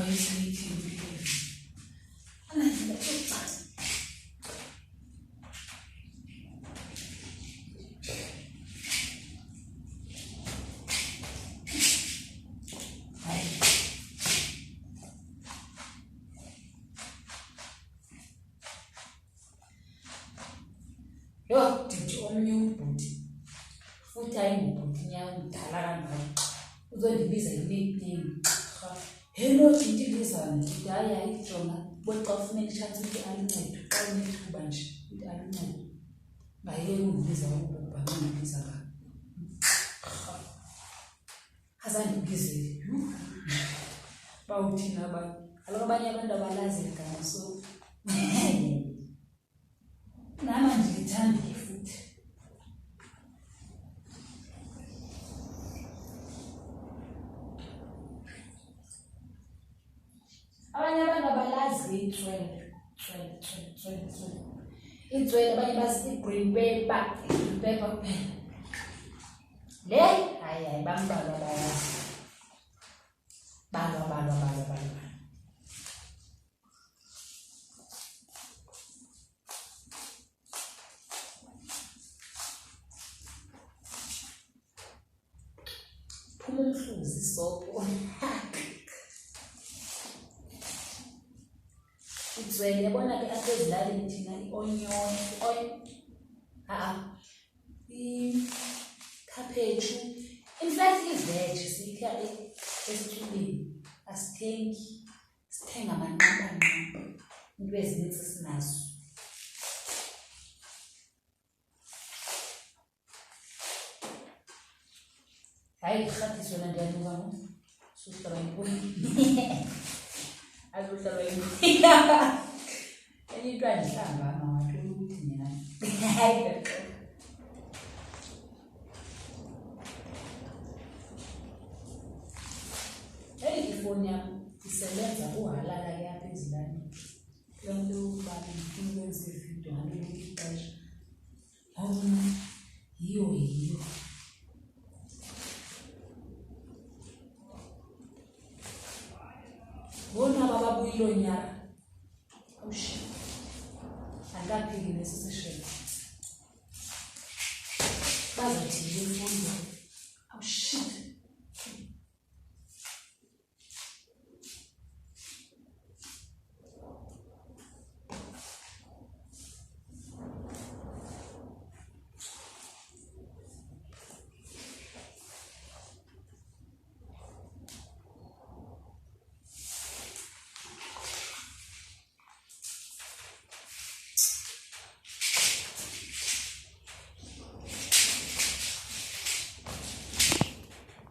Yo, did omnye ubhuti futhi ayingubhuti nyawo mdala kangaka uzondibiza i-nickname. Hello Tintibizana, ndithi hayi ayijonga xa ufumene itshansi ukuthi aluncedo xa unethuba nje ukuthi aluncedo ngayeke undibiza ukuba ngindibiza ka azandibizele bawuthina abantu kaloku abanye abantu abalazi igama so nama ndilithambile futhi. Abanye abantu abalazi itswele abanye bazi i-green paper kuphela le hayi bambalwa bayazi balwa. Phuma umhluzi isopo itswele yabona ke apha ezilalini thina i-onion ikhaphetshu in fact iveji sikha esitubeni asithengi sithenga amanqabanqa into ezinintsi sinazo. Hayi irhatiswe na ndiyanuka ngo suhlala yintoni azohlala yintoni enye into andihlamba mawathola ukuthi nyani hayi hey ifoni yam isebenza uhalala ke apha ezilalini kule nto yokuba ndifuna ukwenza ividiyo ngalelo ixesha yiyo bona bababuyilo nyaka awushi angaphiki nesi